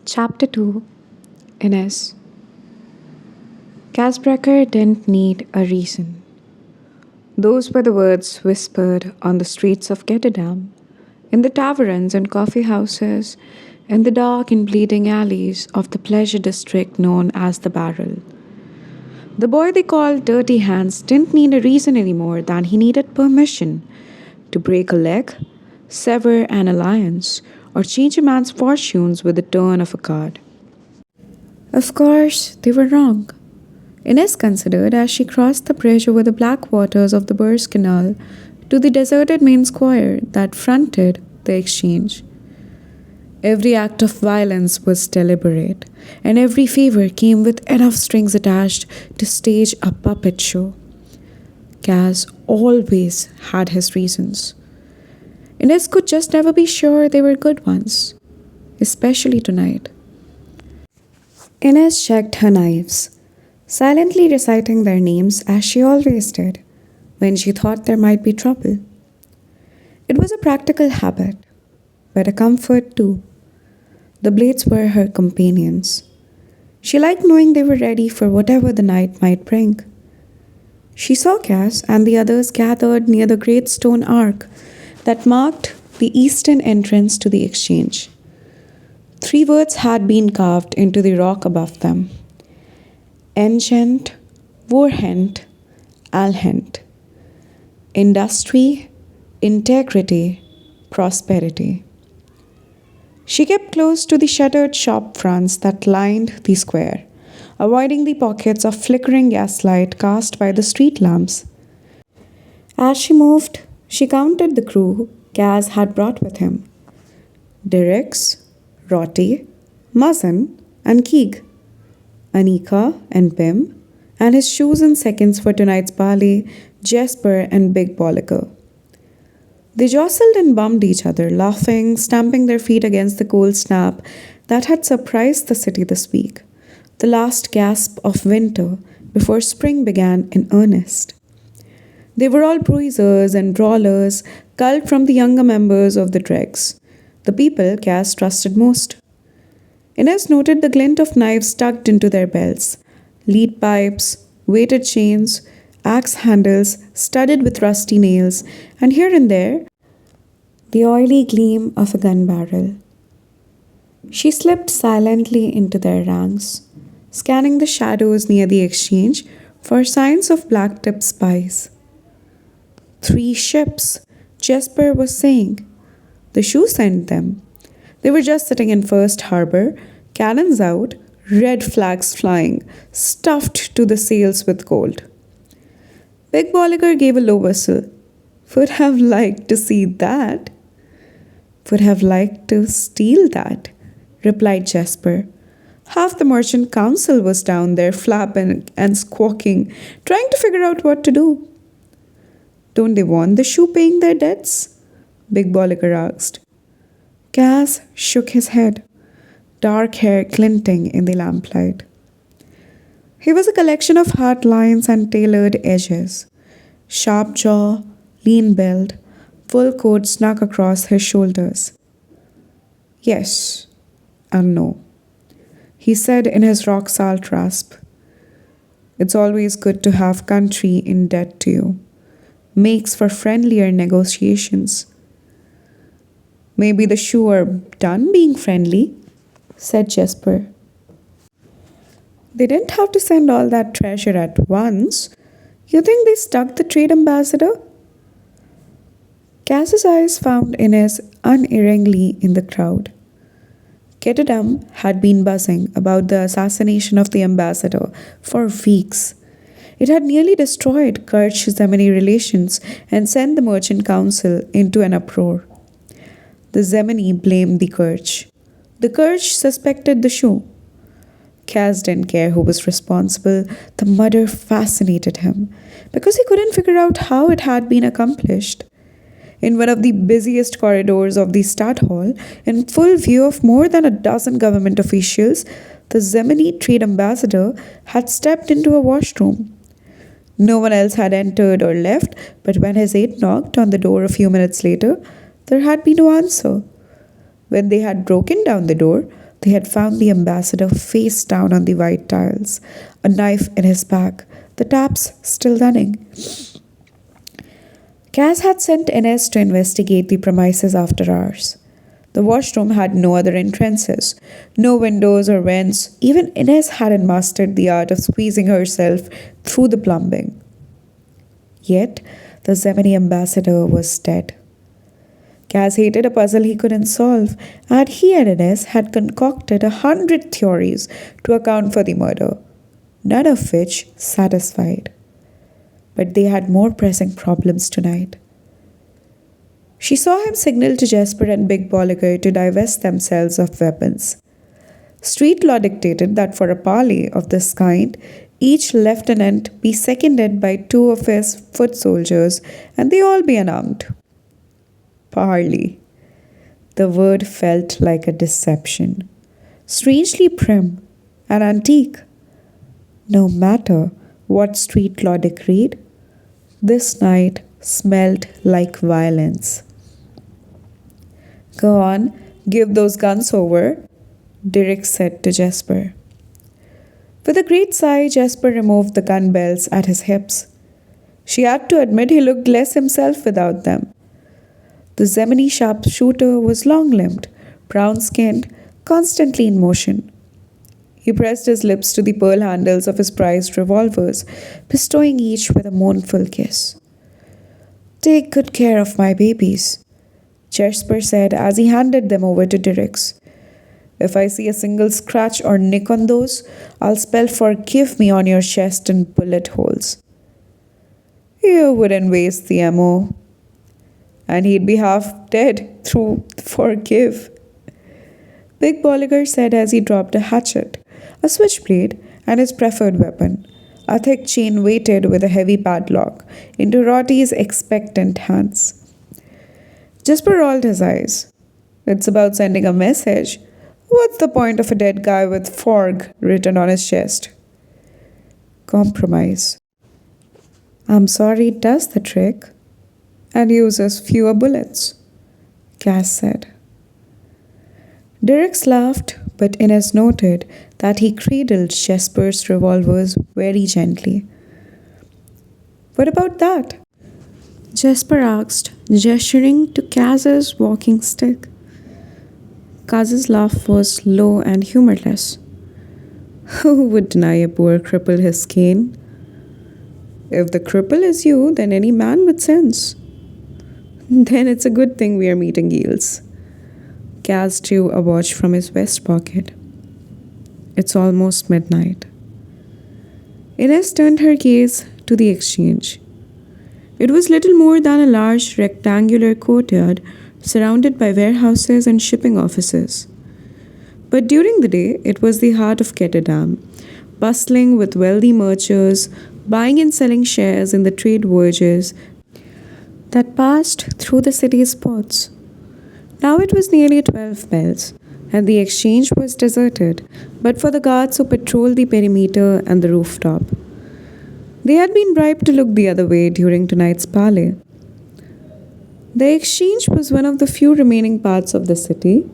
Chapter 2. Ines. Casbracker didn't need a reason. Those were the words whispered on the streets of Ketterdam, in the taverns and coffee houses, in the dark and bleeding alleys of the pleasure district known as the Barrel. The boy they called Dirty Hands didn't need a reason any more than he needed permission to break a leg, sever an alliance, or change a man's fortunes with the turn of a card. Of course, they were wrong. Ines considered as she crossed the bridge over the black waters of the Burrs Canal to the deserted main square that fronted the exchange. Every act of violence was deliberate, and every favor came with enough strings attached to stage a puppet show. Cas always had his reasons. Ines could just never be sure they were good ones, especially tonight. Ines checked her knives, silently reciting their names as she always did when she thought there might be trouble. It was a practical habit, but a comfort too. The blades were her companions. She liked knowing they were ready for whatever the night might bring. She saw Cass and the others gathered near the great stone arch that marked the eastern entrance to the exchange. 3 words had been carved into the rock above them: Engent, Vorhent, Alhent. Industry, integrity, prosperity. She kept close to the shuttered shop fronts that lined the square, avoiding the pockets of flickering gaslight cast by the street lamps. As she moved, she counted the crew Gaz had brought with him: Dirks, Rotti, Muzzin, and Keeg, Anika and Bim, and his shoes and seconds for tonight's ballet, Jesper and Big Bolliger. They jostled and bumped each other, laughing, stamping their feet against the cold snap that had surprised the city this week, the last gasp of winter before spring began in earnest. They were all bruisers and brawlers, culled from the younger members of the Dregs, the people Cass trusted most. Ines noted the glint of knives tucked into their belts, lead pipes, weighted chains, axe handles studded with rusty nails, and here and there, the oily gleam of a gun barrel. She slipped silently into their ranks, scanning the shadows near the exchange for signs of black-tipped spies. 3 ships, Jesper was saying. The shoe sent them. They were just sitting in First Harbor, cannons out, red flags flying, stuffed to the sails with gold. Big Bolliger gave a low whistle. Would have liked to see that. Would have liked to steal that, replied Jesper. Half the merchant council was down there flapping and squawking, trying to figure out what to do. Don't they want the shoe paying their debts? Big Bolliger asked. Cass shook his head, dark hair glinting in the lamplight. He was a collection of hard lines and tailored edges, sharp jaw, lean build, full coat snug across his shoulders. Yes and no, he said in his rock salt rasp. It's always good to have country in debt to you. Makes for friendlier negotiations. Maybe the shoe are done being friendly, said Jesper. They didn't have to send all that treasure at once. You think they stuck the trade ambassador? Cass's eyes found Ines unerringly in the crowd. Ketterdam had been buzzing about the assassination of the ambassador for weeks. It had nearly destroyed Kirch-Zemeni relations and sent the merchant council into an uproar. The Zemeni blamed the Kirch. The Kirch suspected the shoe. Cass didn't care who was responsible. The murder fascinated him because he couldn't figure out how it had been accomplished. In one of the busiest corridors of the Stadthall, in full view of more than a dozen government officials, the Zemeni trade ambassador had stepped into a washroom. No one else had entered or left, but when his aide knocked on the door a few minutes later, there had been no answer. When they had broken down the door, They had found the ambassador face down on the white tiles, a knife in his back, the taps still running. Kaz had sent Ines to investigate the premises after hours. The washroom had no other entrances, no windows or vents. Even Ines hadn't mastered the art of squeezing herself through the plumbing. Yet, the Zemini ambassador was dead. Kaz hated a puzzle he couldn't solve, and he and Ines had concocted 100 theories to account for the murder, none of which satisfied. But they had more pressing problems tonight. She saw him signal to Jasper and Big Bolliger to divest themselves of weapons. Street law dictated that for a parley of this kind, each lieutenant be seconded by 2 of his foot soldiers and they all be unarmed. Parley. The word felt like a deception. Strangely prim and antique. No matter what street law decreed, this night smelled like violence. Go on, give those guns over, Derek said to Jasper. With a great sigh, Jasper removed the gun belts at his hips. She had to admit he looked less himself without them. The Zemini sharpshooter was long-limbed, brown-skinned, constantly in motion. He pressed his lips to the pearl handles of his prized revolvers, bestowing each with a mournful kiss. Take good care of my babies, Jasper said as he handed them over to Derrick's. If I see a single scratch or nick on those, I'll spell forgive me on your chest in bullet holes. You wouldn't waste the ammo. And he'd be half dead through forgive, Big Bolliger said as he dropped a hatchet, a switchblade, and his preferred weapon, a thick chain weighted with a heavy padlock, into Rotty's expectant hands. Jasper rolled his eyes. It's about sending a message. What's the point of a dead guy with Forg written on his chest? Compromise. I'm sorry it does the trick. And uses fewer bullets, Cass said. Derrick laughed, but Ines noted that he cradled Jasper's revolvers very gently. What about that? Jasper asked, gesturing to Kaz's walking stick. Kaz's laugh was low and humorless. Who would deny a poor cripple his cane? If the cripple is you, then any man with sense. Then it's a good thing we are meeting Eels. Kaz drew a watch from his vest pocket. It's almost midnight. Ines turned her gaze to the exchange. It was little more than a large rectangular courtyard surrounded by warehouses and shipping offices. But during the day, it was the heart of Ketterdam, bustling with wealthy merchants, buying and selling shares in the trade voyages that passed through the city's ports. Now it was nearly 12 bells, and the exchange was deserted, but for the guards who patrolled the perimeter and the rooftop. They had been bribed to look the other way during tonight's parley. The exchange was one of the few remaining parts of the city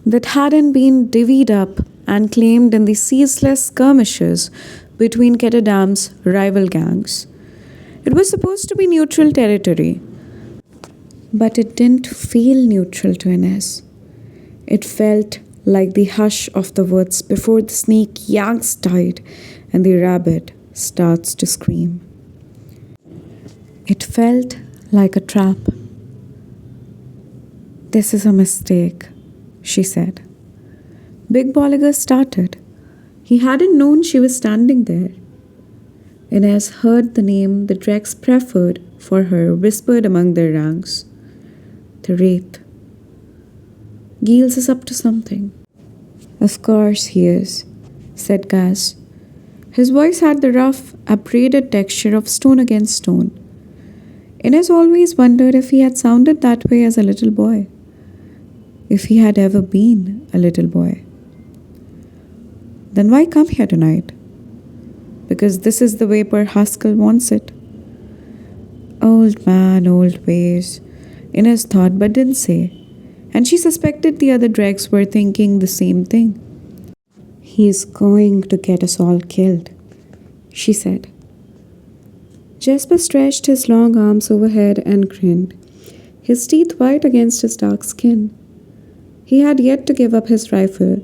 that hadn't been divvied up and claimed in the ceaseless skirmishes between Ketterdam's rival gangs. It was supposed to be neutral territory, but it didn't feel neutral to Ines. It felt like the hush of the woods before the snake yanks tight and the rabbit starts to scream. It felt like a trap. This is a mistake, she said. Big Bolliger started. He hadn't known she was standing there. Ines heard the name the Drex preferred for her whispered among their ranks. The Wraith. Giles is up to something. Of course he is, said Gaz. His voice had the rough, abraded texture of stone against stone. Ines always wondered if he had sounded that way as a little boy. If he had ever been a little boy. Then why come here tonight? Because this is the way Per Haskell wants it. Old man, old ways, Ines thought but didn't say. and she suspected the other dregs were thinking the same thing. "He's going to get us all killed," she said. Jasper stretched his long arms overhead and grinned, his teeth white against his dark skin. He had yet to give up his rifle.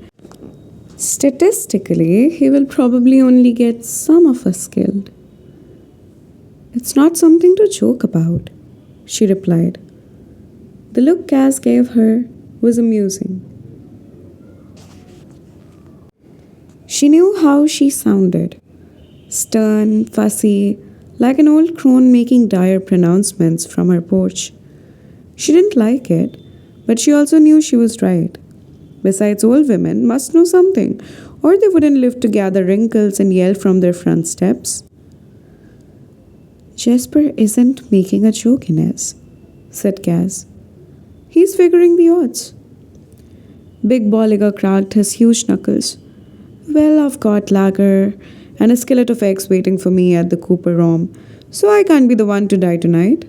Statistically, he will probably only get some of us killed. "It's not something to joke about," she replied. The look Cass gave her was amusing. She knew how she sounded. Stern, fussy, like an old crone making dire pronouncements from her porch. She didn't like it, but she also knew she was right. Besides, old women must know something, or they wouldn't live to gather wrinkles and yell from their front steps. "Jasper isn't making a joke, Inez," said Cass. "He's figuring the odds." Big Bolliger cracked his huge knuckles. "Well, I've got lager and a skillet of eggs waiting for me at the Cooper Rom, so I can't be the one to die tonight."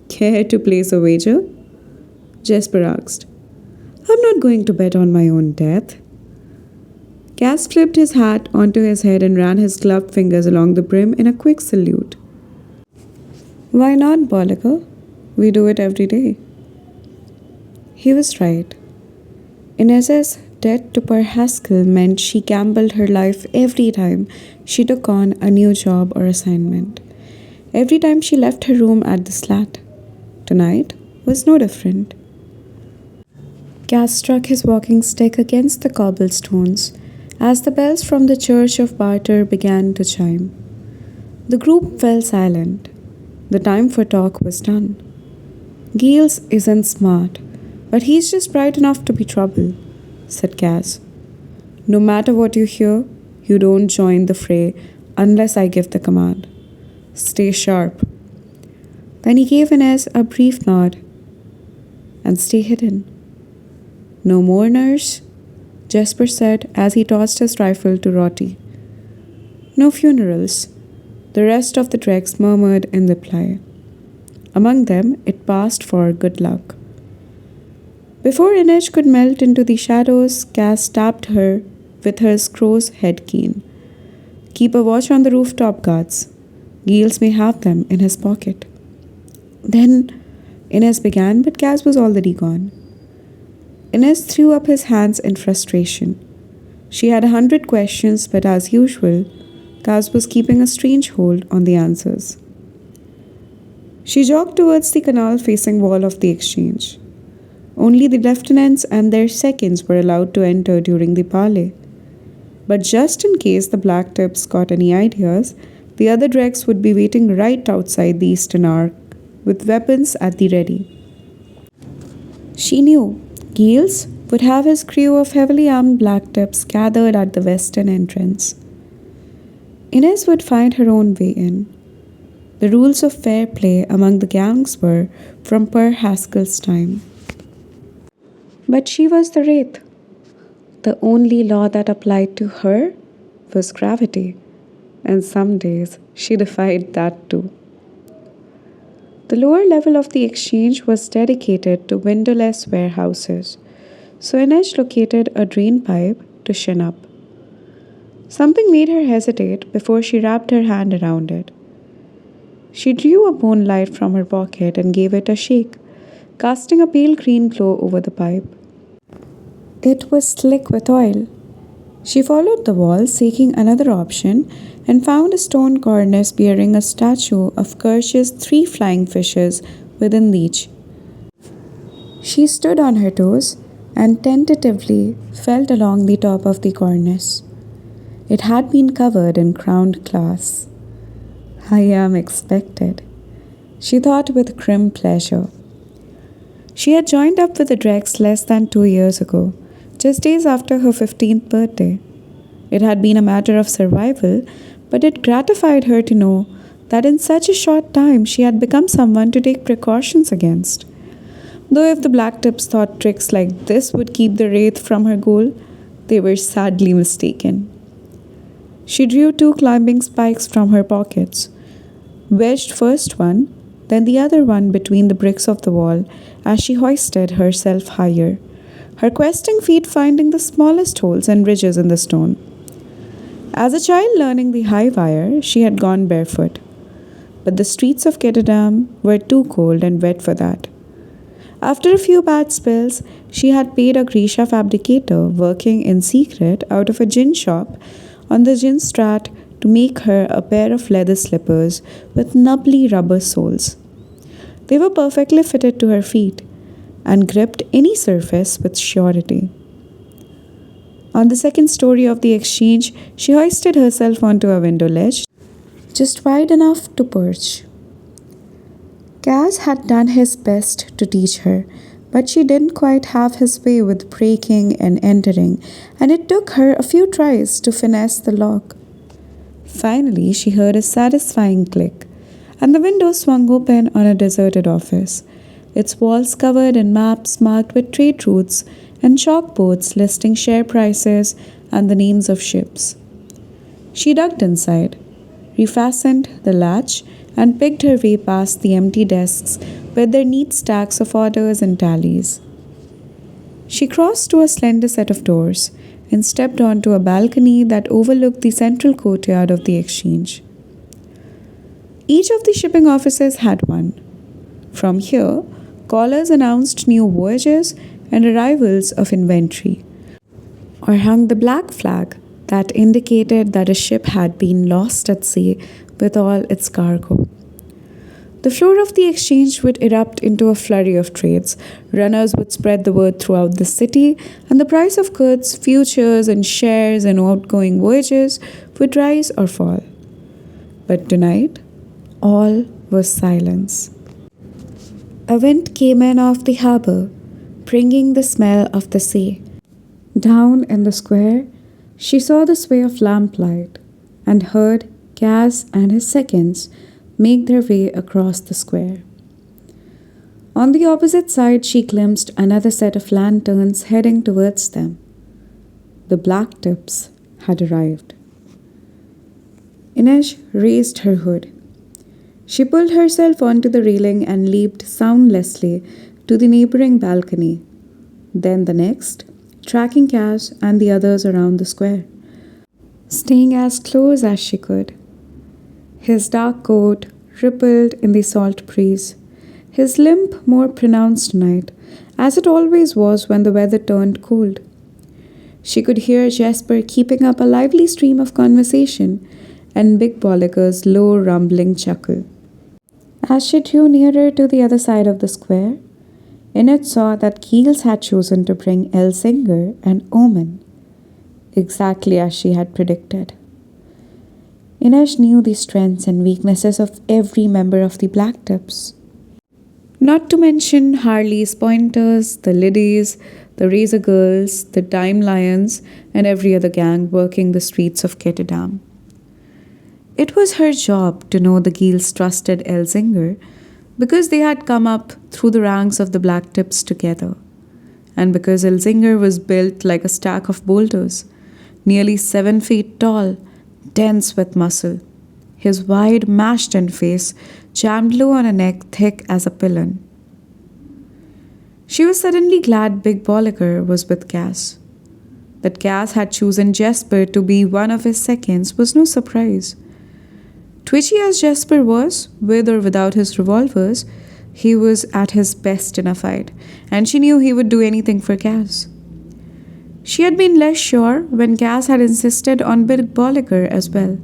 "Care to place a wager?" Jasper asked. "I'm not going to bet on my own death." Cass flipped his hat onto his head and ran his gloved fingers along the brim in a quick salute. "Why not, Bolliger? We do it every day." He was right. Inez's debt to Per Haskell meant she gambled her life every time she took on a new job or assignment. Every time she left her room at the slat. Tonight was no different. Cass struck his walking stick against the cobblestones as the bells from the church of Barter began to chime. The group fell silent. The time for talk was done. "Giles isn't smart, but he's just bright enough to be trouble," said Cass. "No matter what you hear, you don't join the fray unless I give the command. Stay sharp." Then he gave Inez a brief nod. "And stay hidden." "No more, nurse?" Jasper said as he tossed his rifle to Rotty. "No funerals," the rest of the dregs murmured in reply. Among them, it passed for good luck. Before Inez could melt into the shadows, Cass stabbed her with her scrow's head keen. "Keep a watch on the rooftop guards. Giles may have them in his pocket." Then Inez began, but Cass was already gone. Inez threw up his hands in frustration. She had 100 questions, but as usual, Cass was keeping a strange hold on the answers. She jogged towards the canal-facing wall of the exchange. Only the lieutenants and their seconds were allowed to enter during the parley. But just in case the black tips got any ideas, the other dregs would be waiting right outside the eastern arc with weapons at the ready. She knew Giles would have his crew of heavily armed black tips gathered at the western entrance. Inez would find her own way in. The rules of fair play among the gangs were from Per Haskell's time. But she was the Wraith. The only law that applied to her was gravity, and some days she defied that too. The lower level of the exchange was dedicated to windowless warehouses, so Inez located a drain pipe to shin up. Something made her hesitate before she wrapped her hand around it. She drew a bone light from her pocket and gave it a shake, casting a pale green glow over the pipe. It was slick with oil. She followed the wall, seeking another option, and found a stone cornice bearing a statue of Kirsch's 3 flying fishes within reach. She stood on her toes and tentatively felt along the top of the cornice. It had been covered in crowned glass. "I am expected," she thought with grim pleasure. She had joined up with the Dregs less than 2 years ago, just days after her 15th birthday. It had been a matter of survival, but it gratified her to know that in such a short time she had become someone to take precautions against. Though if the black tips thought tricks like this would keep the wraith from her goal, they were sadly mistaken. She drew 2 climbing spikes from her pockets, wedged first one, then the other one between the bricks of the wall as she hoisted herself higher, her questing feet finding the smallest holes and ridges in the stone. As a child learning the high wire, she had gone barefoot, but the streets of Ketterdam were too cold and wet for that. After a few bad spells, she had paid a Grisha fabricator working in secret out of a gin shop on the gin strat to make her a pair of leather slippers with nubbly rubber soles. They were perfectly fitted to her feet and gripped any surface with surety. On the second story of the exchange, she hoisted herself onto a window ledge, just wide enough to perch. Gaz had done his best to teach her, but she didn't quite have his way with breaking and entering, and it took her a few tries to finesse the lock. Finally, she heard a satisfying click, and the window swung open on a deserted office, its walls covered in maps marked with trade routes and chalkboards listing share prices and the names of ships. She ducked inside, refastened the latch, and picked her way past the empty desks with their neat stacks of orders and tallies. She crossed to a slender set of doors and stepped onto a balcony that overlooked the central courtyard of the exchange. Each of the shipping offices had one. From here, callers announced new voyages and arrivals of inventory, or hung the black flag that indicated that a ship had been lost at sea with all its cargo. The floor of the exchange would erupt into a flurry of trades. Runners would spread the word throughout the city, and the price of goods, futures, and shares and outgoing voyages would rise or fall. But tonight, all was silence. A wind came in off the harbour, bringing the smell of the sea. Down in the square, she saw the sway of lamplight and heard Gaz and his seconds make their way across the square. On the opposite side, she glimpsed another set of lanterns heading towards them. The black tips had arrived. Ines raised her hood. She pulled herself onto the railing and leaped soundlessly to the neighboring balcony, then the next, tracking Gaz and the others around the square, staying as close as she could. His dark coat rippled in the salt breeze, his limp more pronounced tonight, as it always was when the weather turned cold. She could hear Jasper keeping up a lively stream of conversation and Big Bolliger's low rumbling chuckle. As she drew nearer to the other side of the square, Enid saw that Giles had chosen to bring Elzinger and Omen, exactly as she had predicted. Ines knew the strengths and weaknesses of every member of the Black Tips. Not to mention Harley's pointers, the Liddies, the Razor Girls, the Dime Lions, and every other gang working the streets of Ketterdam. It was her job to know the Giles trusted Elzinger because they had come up through the ranks of the Black Tips together, and because Elzinger was built like a stack of boulders, nearly 7 feet tall, dense with muscle, his wide, mashed-in face jammed low on a neck thick as a pillion. She was suddenly glad Big Bolliger was with Gaz. That Gaz had chosen Jasper to be one of his seconds was no surprise. Twitchy as Jasper was, with or without his revolvers, he was at his best in a fight, and she knew he would do anything for Gaz. She had been less sure when Gaz had insisted on Big Bolliger as well.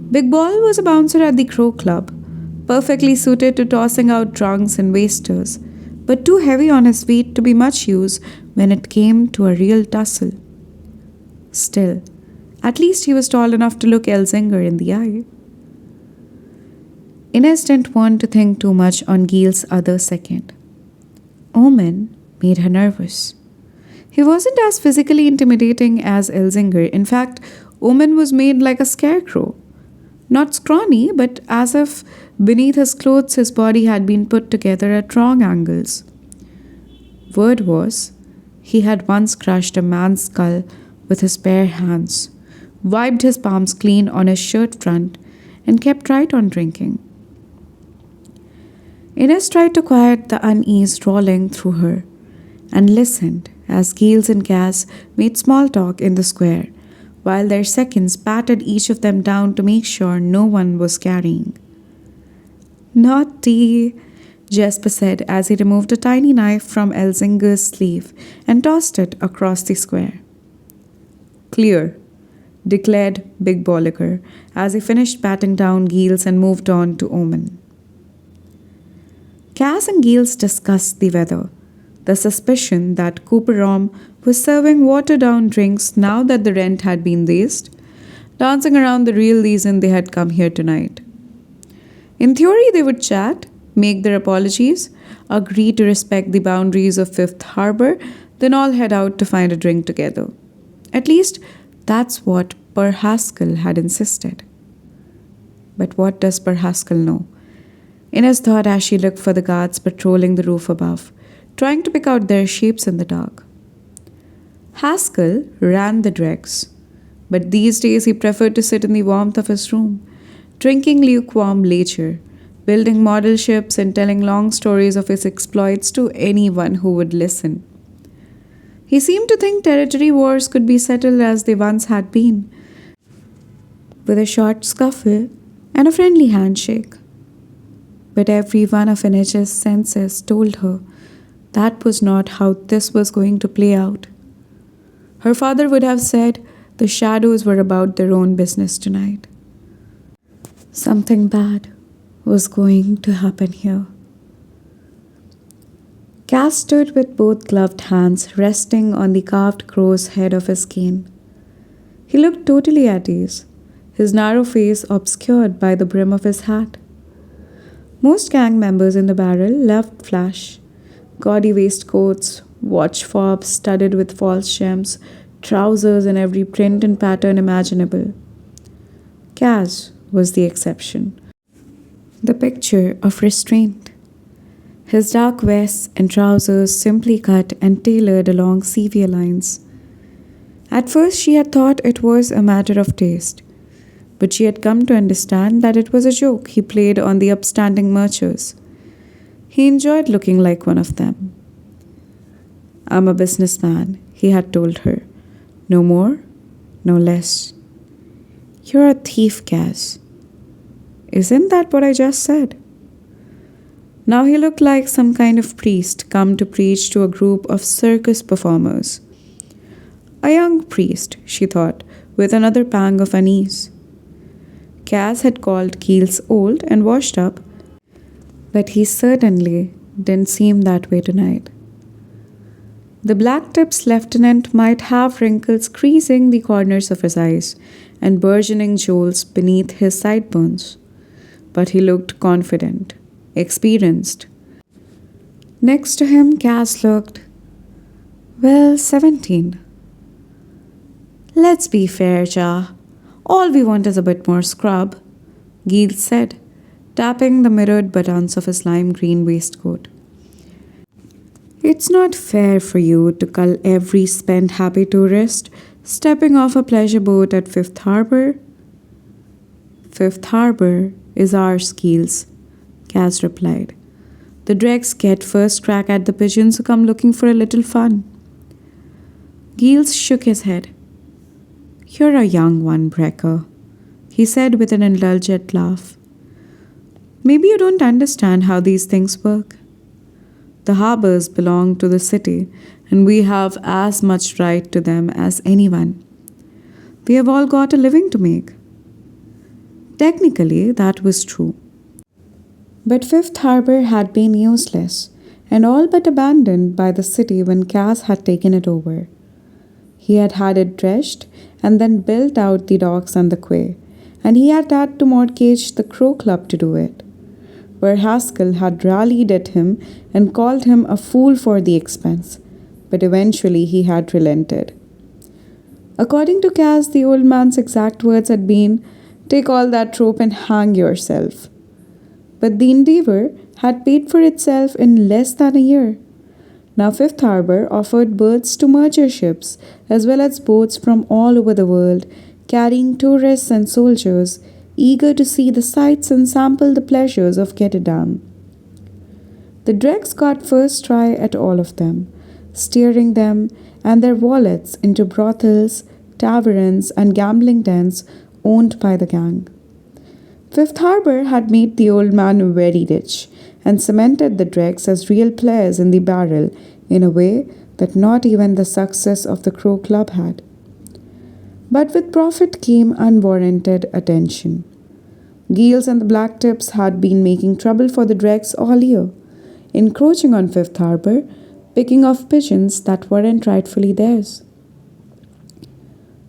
Big Ball was a bouncer at the Crow Club, perfectly suited to tossing out drunks and wasters, but too heavy on his feet to be much use when it came to a real tussle. Still, at least he was tall enough to look Elzinger in the eye. Ines didn't want to think too much on Giles' other second. Omen made her nervous. He wasn't as physically intimidating as Elzinger. In fact, Omen was made like a scarecrow. Not scrawny, but as if beneath his clothes his body had been put together at wrong angles. Word was, he had once crushed a man's skull with his bare hands, wiped his palms clean on his shirt front, and kept right on drinking. Inez tried to quiet the unease rolling through her and listened as Giles and Cass made small talk in the square, while their seconds patted each of them down to make sure no one was carrying. Naughty, Jasper said as he removed a tiny knife from Elzinger's sleeve and tossed it across the square. Clear, declared Big Bolliger as he finished patting down Giles and moved on to Omen. Cass and Giles discussed the weather, the suspicion that Cooperom was serving watered-down drinks now that the rent had been raised, dancing around the real reason they had come here tonight. In theory, they would chat, make their apologies, agree to respect the boundaries of Fifth Harbor, then all head out to find a drink together. At least, that's what Per Haskell had insisted. But what does Per Haskell know? Inez thought as she looked for the guards patrolling the roof above, trying to pick out their shapes in the dark. Haskell ran the dregs, but these days he preferred to sit in the warmth of his room, drinking lukewarm leisure, building model ships and telling long stories of his exploits to anyone who would listen. He seemed to think territory wars could be settled as they once had been, with a short scuffle and a friendly handshake. But every one of Inez's senses told her that was not how this was going to play out. Her father would have said the shadows were about their own business tonight. Something bad was going to happen here. Cass stood with both gloved hands resting on the carved crow's head of his cane. He looked totally at ease, his narrow face obscured by the brim of his hat. Most gang members in the barrel loved flash, gaudy waistcoats, watch fobs studded with false gems, trousers in every print and pattern imaginable. Cass was the exception, the picture of restraint. His dark vests and trousers simply cut and tailored along severe lines. At first she had thought it was a matter of taste, but she had come to understand that it was a joke he played on the upstanding merchants. He enjoyed looking like one of them. "I'm a businessman," he had told her. "No more, no less." "You're a thief, Cass." "Isn't that what I just said?" Now he looked like some kind of priest come to preach to a group of circus performers. A young priest, she thought, with another pang of unease. Cass had called Giles old and washed up, but he certainly didn't seem that way tonight. The Black Tips lieutenant might have wrinkles creasing the corners of his eyes and burgeoning jewels beneath his sideburns, but he looked confident, experienced. Next to him, Cass looked, 17. "Let's be fair, Ja. All we want is a bit more scrub," Giles said, tapping the mirrored buttons of his lime green waistcoat. "It's not fair for you to cull every spend-happy tourist stepping off a pleasure boat at Fifth Harbor." "Fifth Harbor is ours, Giles," Cass replied. "The dregs get first crack at the pigeons who come looking for a little fun." Giles shook his head. "You're a young one, Brecker," he said with an indulgent laugh. "Maybe you don't understand how these things work. The harbors belong to the city, and we have as much right to them as anyone. We have all got a living to make." Technically, that was true. But Fifth Harbor had been useless and all but abandoned by the city when Cass had taken it over. He had had it dredged and then built out the docks and the quay, and he had had to mortgage the Crow Club to do it. Where Haskell had rallied at him and called him a fool for the expense, but eventually he had relented. According to Cass, the old man's exact words had been, "Take all that rope and hang yourself." But the endeavor had paid for itself in less than a year. Now Fifth Harbor offered berths to merchant ships as well as boats from all over the world, carrying tourists and soldiers eager to see the sights and sample the pleasures of Ketterdam. The dregs got first try at all of them, steering them and their wallets into brothels, taverns, and gambling dens owned by the gang. Fifth Harbour had made the old man very rich and cemented the dregs as real players in the barrel in a way that not even the success of the Crow Club had. But with profit came unwarranted attention. Giles and the Black Tips had been making trouble for the dregs all year, encroaching on Fifth Harbour, picking off pigeons that weren't rightfully theirs.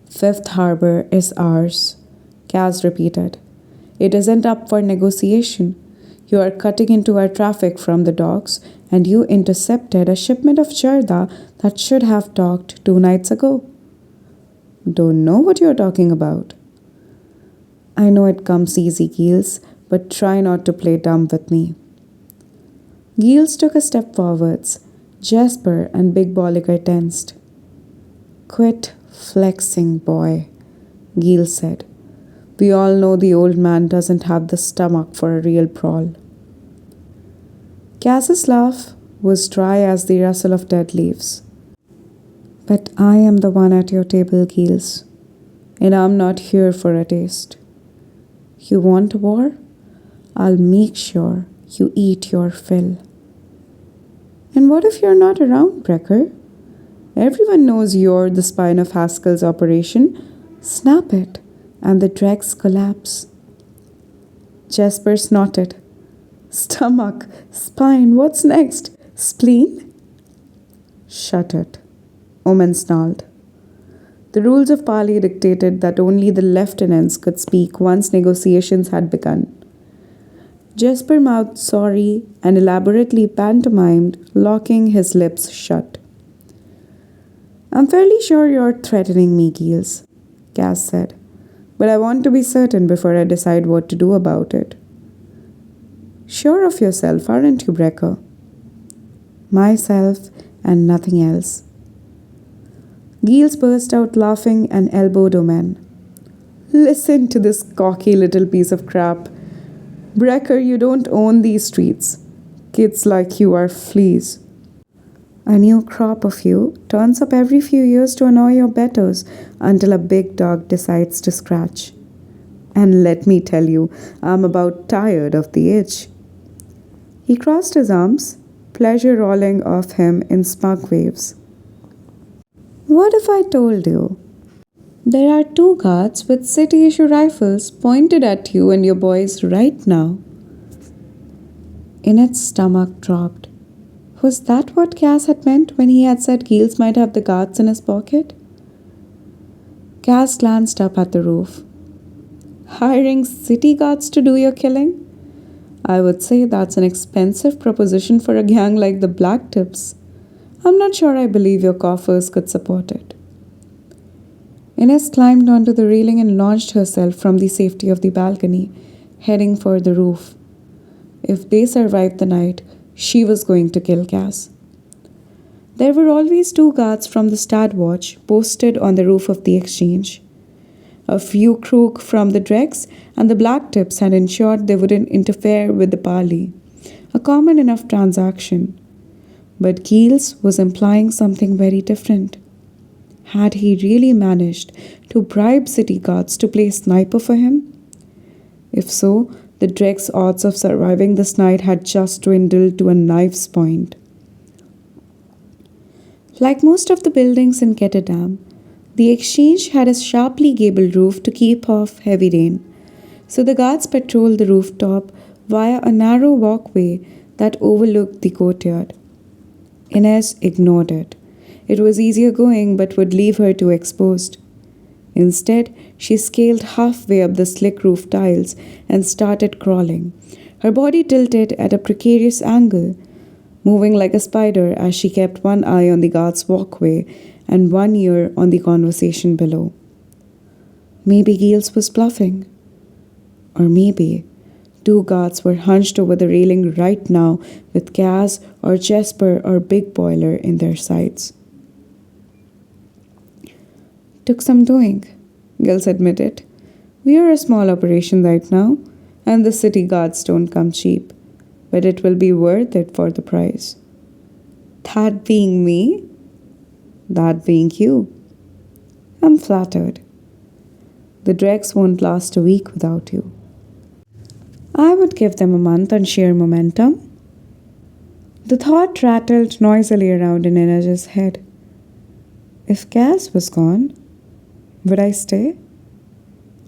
Fifth Harbour is ours, Kaz repeated. It isn't up for negotiation. You are cutting into our traffic from the docks, and you intercepted a shipment of Jarda that should have docked 2 nights ago. Don't know what you're talking about. I know it comes easy, Giles, but try not to play dumb with me. Giles took a step forwards. Jasper and Big Bolliger tensed. Quit flexing, boy, Giles said. We all know the old man doesn't have the stomach for a real brawl. Kaz's laugh was dry as the rustle of dead leaves. But I am the one at your table, Giles, and I'm not here for a taste. You want war? I'll make sure you eat your fill. And what if you're not around, Brecker? Everyone knows you're the spine of Haskell's operation. Snap it, and the dregs collapse. Jasper snorted. Stomach, spine, what's next? Spleen? Shut it, Omen snarled. The rules of parley dictated that only the lieutenants could speak once negotiations had begun. Jasper mouthed sorry and elaborately pantomimed, locking his lips shut. I'm fairly sure you're threatening me, Giles, Kaz said, but I want to be certain before I decide what to do about it. Sure of yourself, aren't you, Brecker? Myself and nothing else. Giles burst out laughing and elbowed Omen. Listen to this cocky little piece of crap. Brecker, you don't own these streets. Kids like you are fleas. A new crop of you turns up every few years to annoy your betters until a big dog decides to scratch. And let me tell you, I'm about tired of the itch. He crossed his arms, pleasure rolling off him in smug waves. What if I told you? There are 2 guards with city-issue rifles pointed at you and your boys right now. Inet's stomach dropped. Was that what Kaz had meant when he had said Giles might have the guards in his pocket? Kaz glanced up at the roof. Hiring city guards to do your killing? I would say that's an expensive proposition for a gang like the Black Tips. I'm not sure I believe your coffers could support it. Ines climbed onto the railing and launched herself from the safety of the balcony, heading for the roof. If they survived the night, she was going to kill Kaz. There were always 2 guards from the Stad Watch posted on the roof of the exchange. A few crook from the dregs and the Black Tips had ensured they wouldn't interfere with the parley, a common enough transaction. But Giles was implying something very different. Had he really managed to bribe city guards to play sniper for him? If so, the dregs' odds of surviving this night had just dwindled to a knife's point. Like most of the buildings in Ketterdam, the exchange had a sharply gabled roof to keep off heavy rain, so the guards patrolled the rooftop via a narrow walkway that overlooked the courtyard. Ines ignored it. It was easier going but would leave her too exposed. Instead, she scaled halfway up the slick roof tiles and started crawling, her body tilted at a precarious angle, moving like a spider as she kept one eye on the guard's walkway and one ear on the conversation below. Maybe Giles was bluffing. Or maybe 2 guards were hunched over the railing right now with Kaz or Jasper or Big Boiler in their sights. Took some doing, Giles admitted. We are a small operation right now, and the city guards don't come cheap. but it will be worth it for the price. That being me? That being you. I'm flattered. The dregs won't last a week without you. I would give them a month on sheer momentum. The thought rattled noisily around in Inez's head. If Cass was gone, would I stay?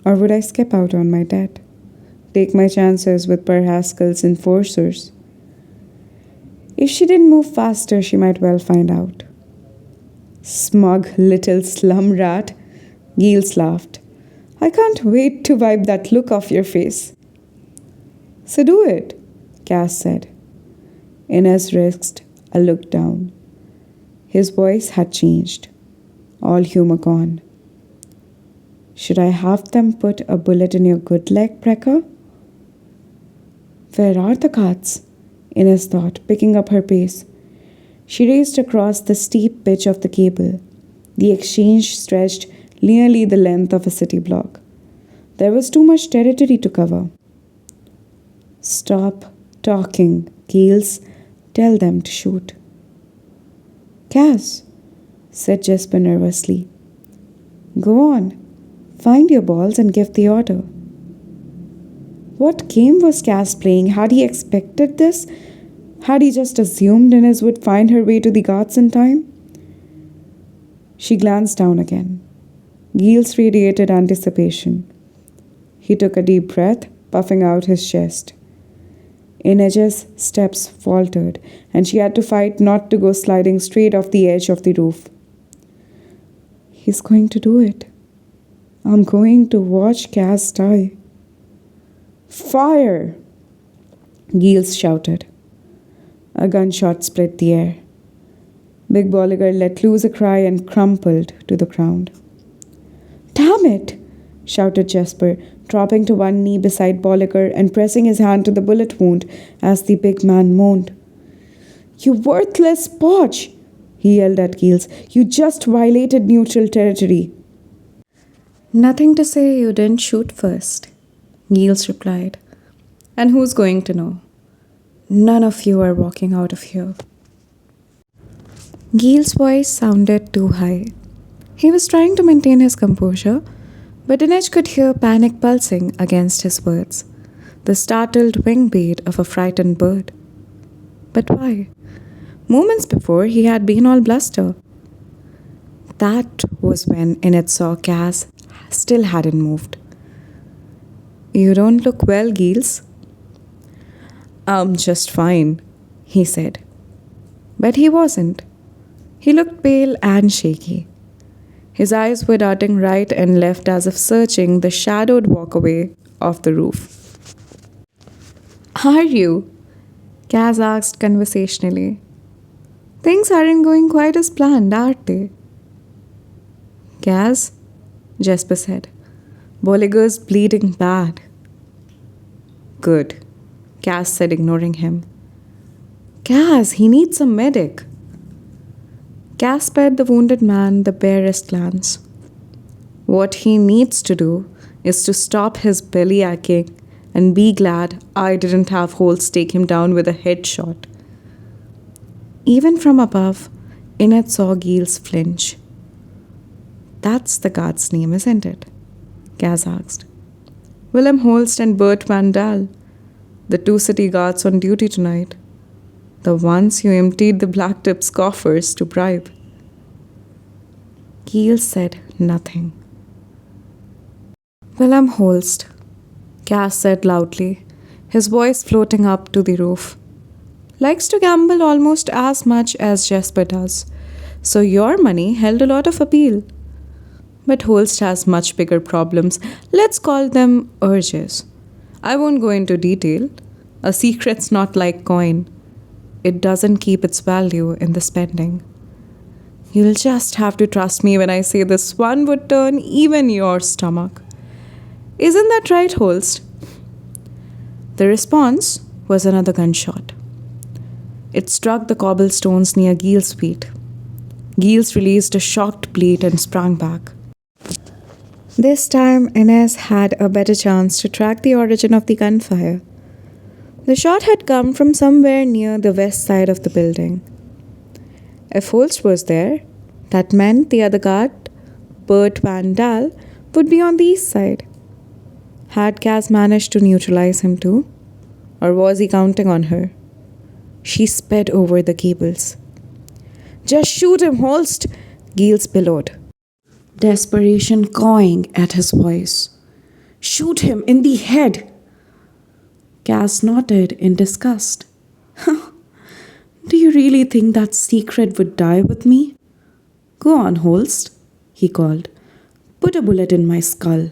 Or would I skip out on my debt? Take my chances with Per Haskell's enforcers? If she didn't move faster, she might well find out. Smug little slum rat, Giles laughed. I can't wait to wipe that look off your face. So do it, Cass said. Inez risked a look down. His voice had changed, all humor gone. Should I have them put a bullet in your good leg, Brecker? Where are the carts? Inez thought, picking up her pace. She raced across the steep pitch of the cable. The exchange stretched nearly the length of a city block. There was too much territory to cover. Stop talking, Giles. Tell them to shoot. Cass, said Jesper nervously. Go on. Find your balls and give the order. What game was Cass playing? Had he expected this? Had he just assumed Inez would find her way to the guards in time? She glanced down again. Giles radiated anticipation. He took a deep breath, puffing out his chest. Inez's steps faltered, and she had to fight not to go sliding straight off the edge of the roof. He's going to do it. I'm going to watch Cass die. Fire! Giles shouted. A gunshot split the air. Big Bolliger let loose a cry and crumpled to the ground. Damn it! Shouted Jesper, dropping to one knee beside Bolliger and pressing his hand to the bullet wound as the big man moaned. You worthless potch! He yelled at Giles. You just violated neutral territory. Nothing to say you didn't shoot first, Giles replied. And who's going to know? None of you are walking out of here. Giles' voice sounded too high. He was trying to maintain his composure, but Inez could hear panic pulsing against his words, the startled wing beat of a frightened bird. But why? Moments before, he had been all bluster. That was when Inez saw Cass still hadn't moved. You don't look well, Giles. I'm just fine, he said. But he wasn't. He looked pale and shaky. His eyes were darting right and left as if searching the shadowed walkway of the roof. Are you? Cass asked conversationally. Things aren't going quite as planned, are they? Cass, Jesper said. Bolliger's bleeding bad. Good, Cass said, ignoring him. Cass, he needs a medic. Cass spared the wounded man the barest glance. What he needs to do is to stop his belly aching and be glad I didn't have Holst take him down with a headshot. Even from above, Inez saw Giles flinch. That's the guard's name, isn't it? Cass asked. Willem Holst and Bert Van Dahl, the two city guards on duty tonight. The ones you emptied the Black Tip's coffers to bribe. Giles said nothing. Willem Holst, Cass said loudly, his voice floating up to the roof. Likes to gamble almost as much as Jesper does, so your money held a lot of appeal. But Holst has much bigger problems. Let's call them urges. I won't go into detail. A secret's not like coin. It doesn't keep its value in the spending. You'll just have to trust me when I say this one would turn even your stomach. Isn't that right, Holst? The response was another gunshot. It struck the cobblestones near Giles' feet. Giles released a shocked bleat and sprang back. This time, Inez had a better chance to track the origin of the gunfire. The shot had come from somewhere near the west side of the building. If Holst was there, that meant the other guard, Bert Van Dal, would be on the east side. Had Cass managed to neutralize him too? Or was he counting on her? She sped over the gables. "Just shoot him, Holst!" Giles bellowed, desperation cawing at his voice. "Shoot him in the head!" Cass nodded in disgust. "Do you really think that secret would die with me? Go on, Holst," he called. "Put a bullet in my skull.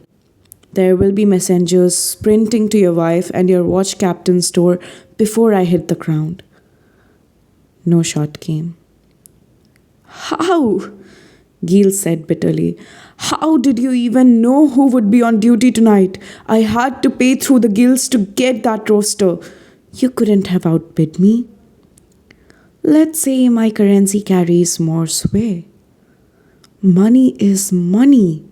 There will be messengers sprinting to your wife and your watch captain's door before I hit the ground." No shot came. "How?" Giles said bitterly. "How did you even know who would be on duty tonight? I had to pay through the gills to get that roster. You couldn't have outbid me." "Let's say my currency carries more sway." "Money is money."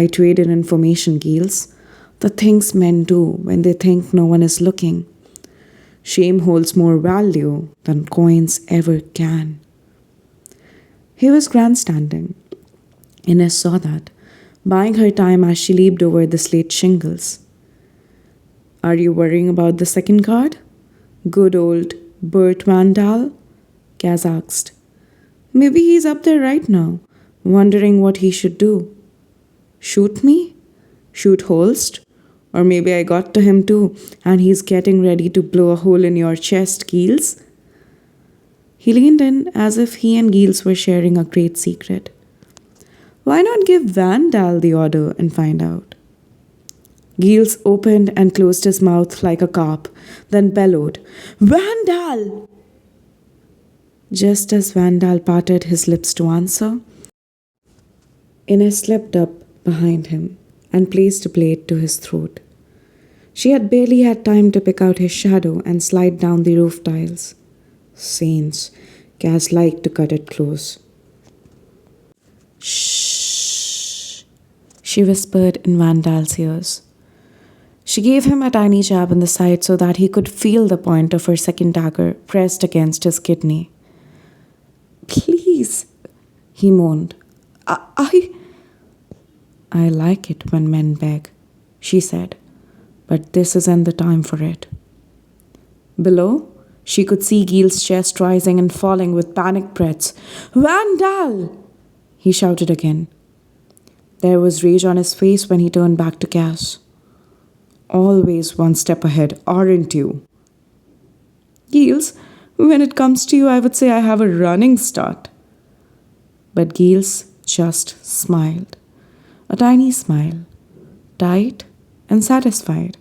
"I traded information, Giles. The things men do when they think no one is looking. Shame holds more value than coins ever can." He was grandstanding. Ines saw that, buying her time as she leaped over the slate shingles. "Are you worrying about the second guard? Good old Bert Van Dal?" Cass asked. "Maybe he's up there right now, wondering what he should do. Shoot me? Shoot Holst? Or maybe I got to him too, and he's getting ready to blow a hole in your chest, Giles." He leaned in as if he and Giles were sharing a great secret. "Why not give Van Dal the order and find out?" Giles opened and closed his mouth like a carp, then bellowed, "Van Dal!" Just as Van Dal parted his lips to answer, Ines slipped up behind him and placed a blade to his throat. She had barely had time to pick out his shadow and slide down the roof tiles. Saints, Cass liked to cut it close. "Shh," she whispered in Van Dal's ears. She gave him a tiny jab in the side so that he could feel the point of her second dagger pressed against his kidney. "Please," he moaned. I like it when men beg," she said, "but this isn't the time for it." Below, she could see Giles' chest rising and falling with panicked breaths. "Van Dal!" he shouted again. There was rage on his face when he turned back to Cass. "Always one step ahead, aren't you?" "Giles, when it comes to you, I would say I have a running start." But Giles just smiled. A tiny smile, tight and satisfied.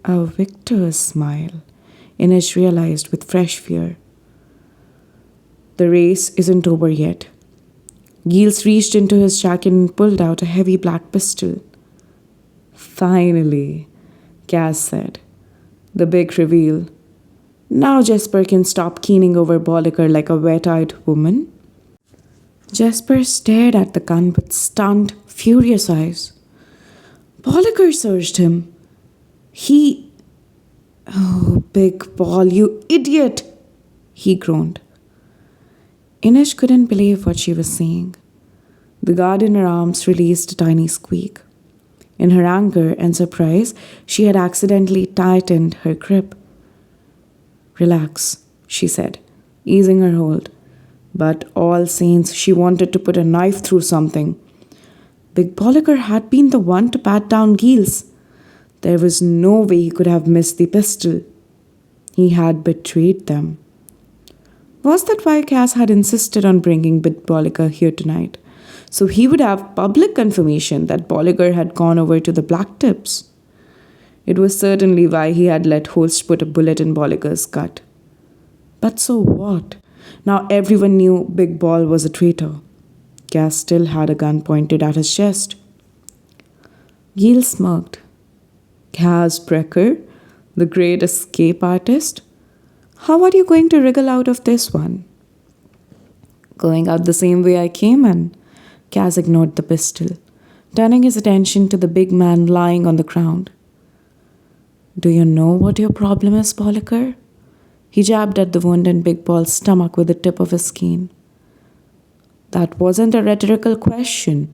A victor's smile, Ines realized with fresh fear. The race isn't over yet. Giles reached into his jacket and pulled out a heavy black pistol. "Finally," Cass said. "The big reveal. Now Jesper can stop keening over Bolliger like a wet-eyed woman." Jesper stared at the gun with stunned, furious eyes. "Bolliger searched him. He... Oh, Big Ball, you idiot!" he groaned. Ines couldn't believe what she was seeing. The guard in her arms released a tiny squeak. In her anger and surprise, she had accidentally tightened her grip. "Relax," she said, easing her hold. But all saints, she wanted to put a knife through something. Big Bolliger had been the one to pat down Giles. There was no way he could have missed the pistol. He had betrayed them. Was that why Cass had insisted on bringing Big Bolliger here tonight? So he would have public confirmation that Bolliger had gone over to the Black Tips. It was certainly why he had let Holst put a bullet in Bolliger's gut. But so what? Now everyone knew Big Ball was a traitor. Cass still had a gun pointed at his chest. Giles smirked. Cass Brecker, the great escape artist? How are you going to wriggle out of this one? Going out the same way I came in. Cass ignored the pistol, turning his attention to the big man lying on the ground. Do you know what your problem is, Bolliker? He jabbed at the wound in Big Ball's stomach with the tip of his cane. That wasn't a rhetorical question.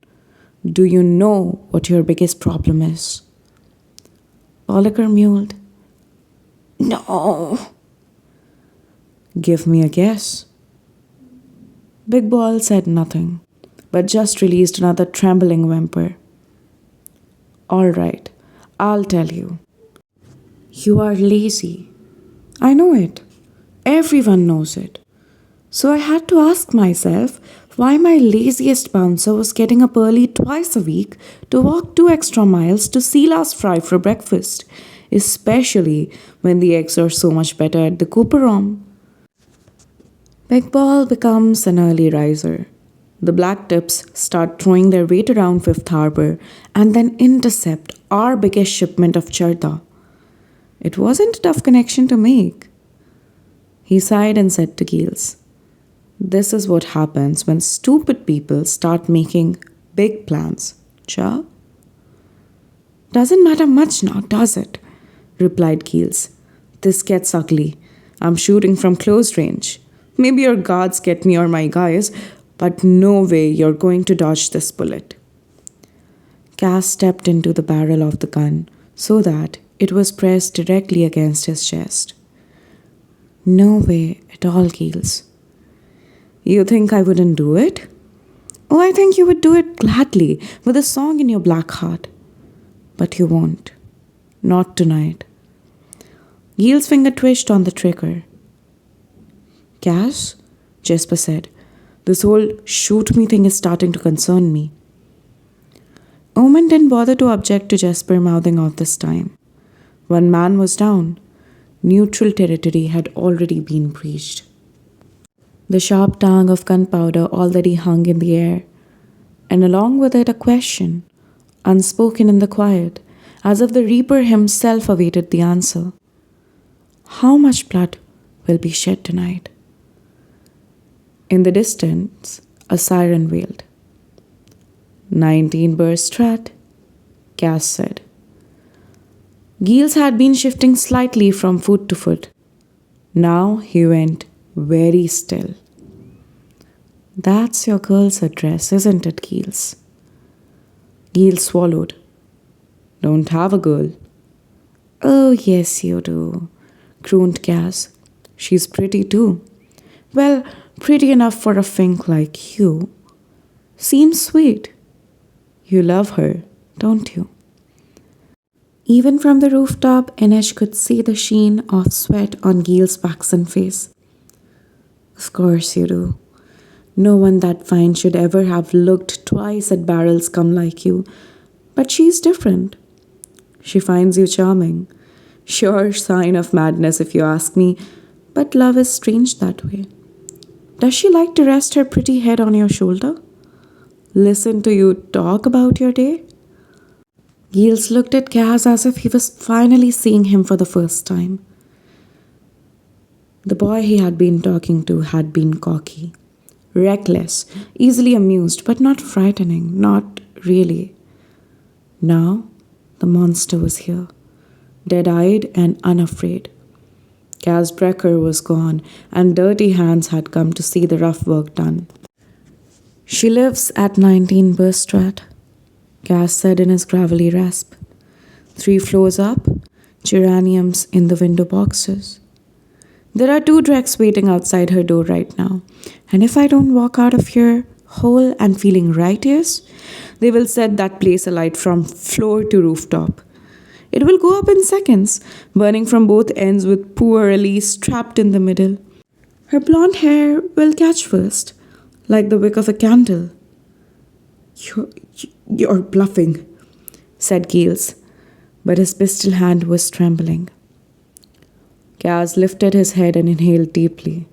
Do you know what your biggest problem is? Bolliker mewed. No. Give me a guess. Big Ball said nothing, but just released another trembling whimper. All right, I'll tell you. You are lazy. I know it. Everyone knows it. So I had to ask myself why my laziest bouncer was getting up early twice a week to walk 2 extra miles to see last fry for breakfast, especially when the eggs are so much better at the Cooperome. Big Ball becomes an early riser. The black tips start throwing their weight around Fifth Harbor and then intercept our biggest shipment of charda. It wasn't a tough connection to make. He sighed and said to Giles, this is what happens when stupid people start making big plans, cha? Doesn't matter much now, does it? Replied Giles. This gets ugly. I'm shooting from close range. Maybe your guards get me or my guys, but no way you're going to dodge this bullet. Cass stepped into the barrel of the gun so that it was pressed directly against his chest. No way at all, Giles. You think I wouldn't do it? Oh, I think you would do it gladly with a song in your black heart. But you won't. Not tonight. Giles' finger twitched on the trigger. Cass, Jasper said, this whole shoot me thing is starting to concern me. Omen didn't bother to object to Jasper mouthing off this time. One man was down. Neutral territory had already been breached. The sharp tang of gunpowder already hung in the air, and along with it a question, unspoken in the quiet, as if the Reaper himself awaited the answer. How much blood will be shed tonight? In the distance, a siren wailed. 19 burst strat, Cass said. Giles had been shifting slightly from foot to foot. Now he went very still. That's your girl's address, isn't it, Giles? Giles swallowed. Don't have a girl. Oh, yes, you do, crooned Cass. She's pretty too. Well, pretty enough for a fink like you. Seems sweet. You love her, don't you? Even from the rooftop, Inesh could see the sheen of sweat on Giles' waxen face. Of course you do. No one that fine should ever have looked twice at barrels come like you. But she's different. She finds you charming. Sure sign of madness if you ask me, but love is strange that way. Does she like to rest her pretty head on your shoulder? Listen to you talk about your day? Giles looked at Cass as if he was finally seeing him for the first time. The boy he had been talking to had been cocky, reckless, easily amused, but not frightening, not really. Now, the monster was here, dead-eyed and unafraid. Cass Brecker was gone, and Dirty Hands had come to see the rough work done. She lives at 19 Burstrat, Cass said in his gravelly rasp. 3 floors up, geraniums in the window boxes. There are 2 Drex waiting outside her door right now, and if I don't walk out of here whole and feeling righteous, they will set that place alight from floor to rooftop. It will go up in seconds, burning from both ends with poor Elise trapped in the middle. Her blonde hair will catch first, like the wick of a candle. You're bluffing, said Giles, but his pistol hand was trembling. Cass lifted his head and inhaled deeply.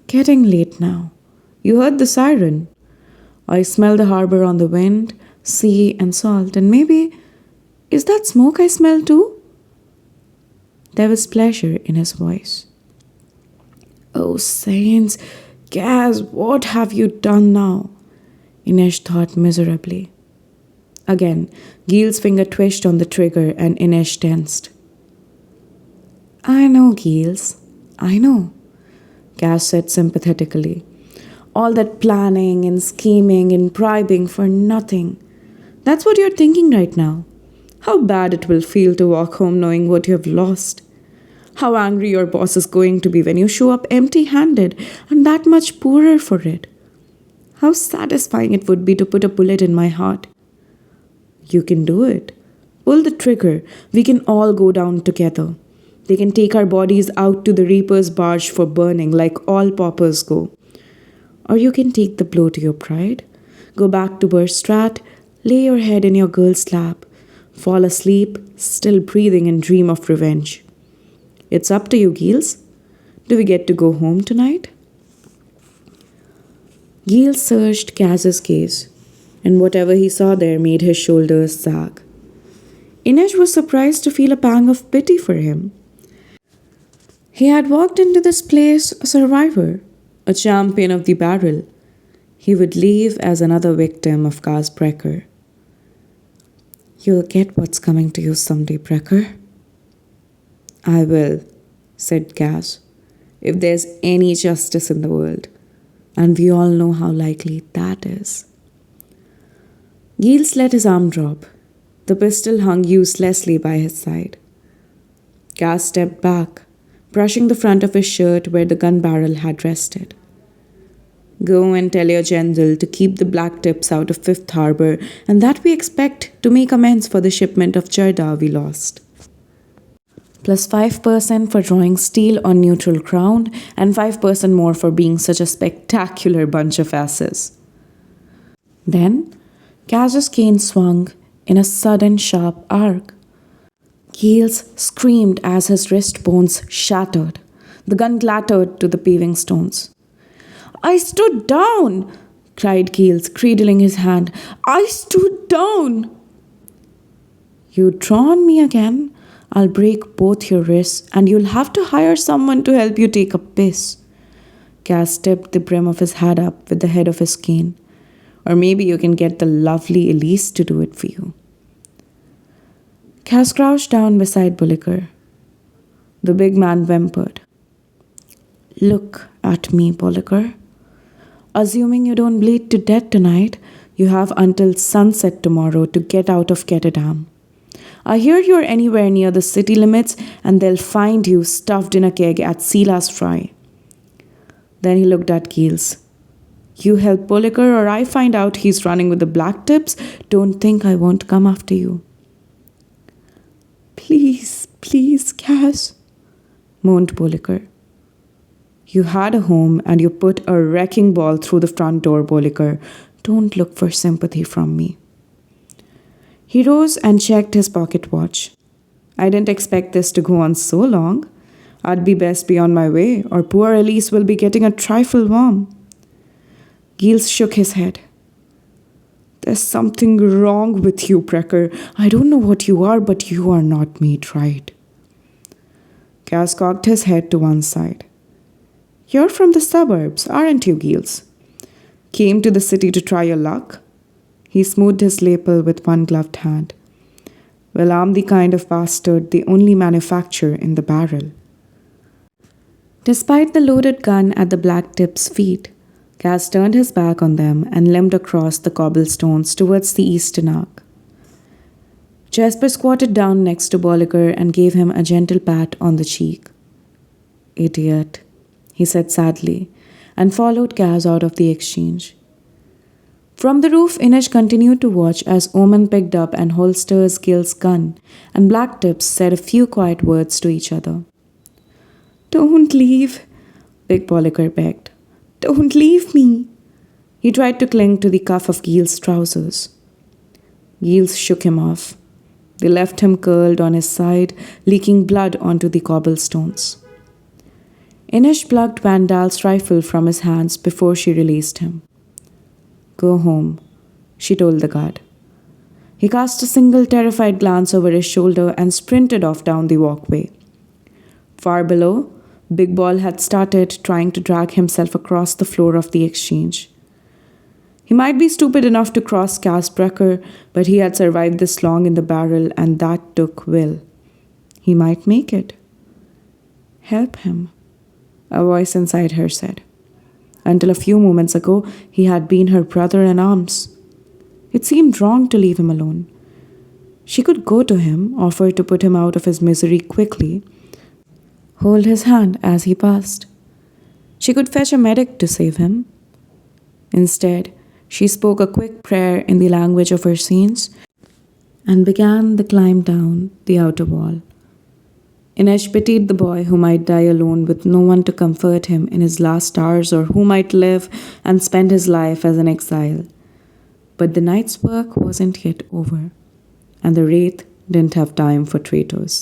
Getting late now. You heard the siren. I smell the harbor on the wind, sea and salt, and maybe... Is that smoke I smell too? There was pleasure in his voice. Oh, saints, Cass, what have you done now? Inesh thought miserably. Again, Giles' finger twitched on the trigger and Inesh tensed. I know, Giles. I know, Cass said sympathetically. All that planning and scheming and bribing for nothing. That's what you're thinking right now. How bad it will feel to walk home knowing what you have lost. How angry your boss is going to be when you show up empty handed and that much poorer for it. How satisfying it would be to put a bullet in my heart. You can do it. Pull the trigger. We can all go down together. They can take our bodies out to the Reaper's barge for burning like all paupers go. Or you can take the blow to your pride. Go back to Burstrat, lay your head in your girl's lap, fall asleep, still breathing and dream of revenge. It's up to you, Giles. Do we get to go home tonight? Giles searched Cass's gaze, and whatever he saw there made his shoulders sag. Inej was surprised to feel a pang of pity for him. He had walked into this place a survivor, a champion of the barrel. He would leave as another victim of Cass Brecker. You'll get what's coming to you someday, Brecker. I will, said Cass, if there's any justice in the world, and we all know how likely that is. Giles let his arm drop. The pistol hung uselessly by his side. Cass stepped back, brushing the front of his shirt where the gun barrel had rested. Go and tell your general to keep the black tips out of Fifth Harbor and that we expect to make amends for the shipment of Jarda we lost. Plus 5% for drawing steel on neutral ground and 5% more for being such a spectacular bunch of asses. Then, Cass's cane swung in a sudden sharp arc. Giles screamed as his wrist bones shattered. The gun clattered to the paving stones. I stood down, cried Giles, cradling his hand. I stood down. You draw on me again, I'll break both your wrists and you'll have to hire someone to help you take a piss. Cass tipped the brim of his hat up with the head of his cane. Or maybe you can get the lovely Elise to do it for you. Cass crouched down beside Bulliker. The big man whimpered. Look at me, Bulliker. Assuming you don't bleed to death tonight, you have until sunset tomorrow to get out of Ketterdam. I hear you're anywhere near the city limits and they'll find you stuffed in a keg at Sila's Fry. Then he looked at Giles. You help Bulliker or I find out he's running with the black tips, don't think I won't come after you. Please, please, Cass, moaned Bulliker. You had a home and you put a wrecking ball through the front door, Bulliker. Don't look for sympathy from me. He rose and checked his pocket watch. I didn't expect this to go on so long. I'd be best be on my way, or poor Elise will be getting a trifle warm. Giles shook his head. There's something wrong with you, Brecker. I don't know what you are, but you are not made right. Cass cocked his head to one side. You're from the suburbs, aren't you, Giles? Came to the city to try your luck? He smoothed his lapel with one gloved hand. Well, I'm the kind of bastard they only manufacture in the barrel. Despite the loaded gun at the black tip's feet, Cass turned his back on them and limped across the cobblestones towards the eastern arc. Jasper squatted down next to Bolliger and gave him a gentle pat on the cheek. Idiot, he said sadly, and followed Cass out of the exchange. From the roof, Inej continued to watch as Omen picked up and holsters Gil's gun, and Black Tips said a few quiet words to each other. Don't leave, Big Bolliker begged. Don't leave me. He tried to cling to the cuff of Gil's trousers. Gils shook him off. They left him curled on his side, leaking blood onto the cobblestones. Inej plucked Vandal's rifle from his hands before she released him. Go home, she told the guard. He cast a single terrified glance over his shoulder and sprinted off down the walkway. Far below, Big Ball had started trying to drag himself across the floor of the exchange. He might be stupid enough to cross Cass Brecker, but he had survived this long in the barrel and that took will. He might make it. Help him, a voice inside her said. Until a few moments ago, he had been her brother in arms. It seemed wrong to leave him alone. She could go to him, offer to put him out of his misery quickly, hold his hand as he passed. She could fetch a medic to save him. Instead, she spoke a quick prayer in the language of her scenes and began the climb down the outer wall. Inej pitied the boy who might die alone with no one to comfort him in his last hours, or who might live and spend his life as an exile. But the night's work wasn't yet over, and the wraith didn't have time for traitors.